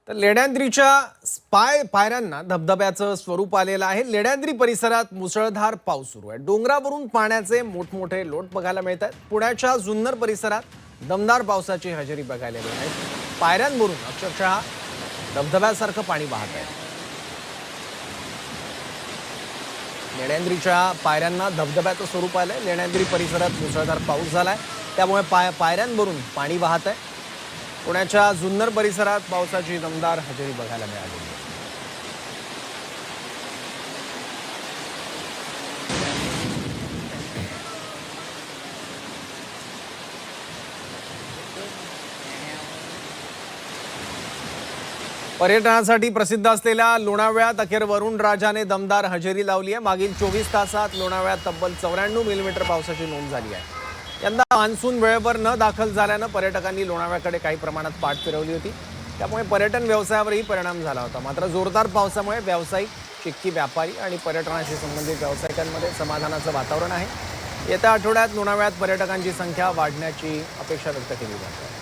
तर लेण्याद्रीच्या पायऱ्यांना धबधब्याचं स्वरूप आलेलं आहे। लेण्याद्री परिसरात मुसळधार पाऊस सुरू आहे। डोंगरावरून पाण्याचे मोठमोठे लोट बघायला मिळतात। पुण्याच्या जुन्नर परिसरात दमदार पावसाची हजेरी बघायला मिळते। पायऱ्यांवरून अक्षरशः धबधब्यासारखं पाणी वाहत आहे। लेण्याद्रीच्या पायऱ्यांना धबधब्याचं स्वरूप आलंय। लेण्याद्री परिसरात मुसळधार पाऊस झालाय, त्यामुळे पायऱ्यांवरून पाणी वाहत आहे। पुण्याच्या जुन्नर परिसरात पावसाची दमदार हजेरी बघायला मिळाली। पर्यटनासाठी प्रसिद्ध असलेल्या लोणावळ्यात अखेर वरुण राजाने दमदार हजेरी लावली आहे। मागील 24 तासात लोणावळ्यात तब्बल 94 मिलीमीटर पावसाची नोंद झाली आहे। यंदा मान्सून वेळेवर न दाखल झाल्यानं पर्यटकांनी लोणावळ्याकडे काही प्रमाणात पाठ फिरवली होती, त्यामुळे पर्यटन व्यवसायावरही परिणाम झाला होता। मात्र जोरदार पावसामुळे व्यावसायिक, चिक्की व्यापारी आणि पर्यटनाशी संबंधित व्यावसायिकांमध्ये समाधानाचं वातावरण आहे। येत्या आठवड्यात लोणावळ्यात पर्यटकांची संख्या वाढण्याची अपेक्षा व्यक्त केली जाते।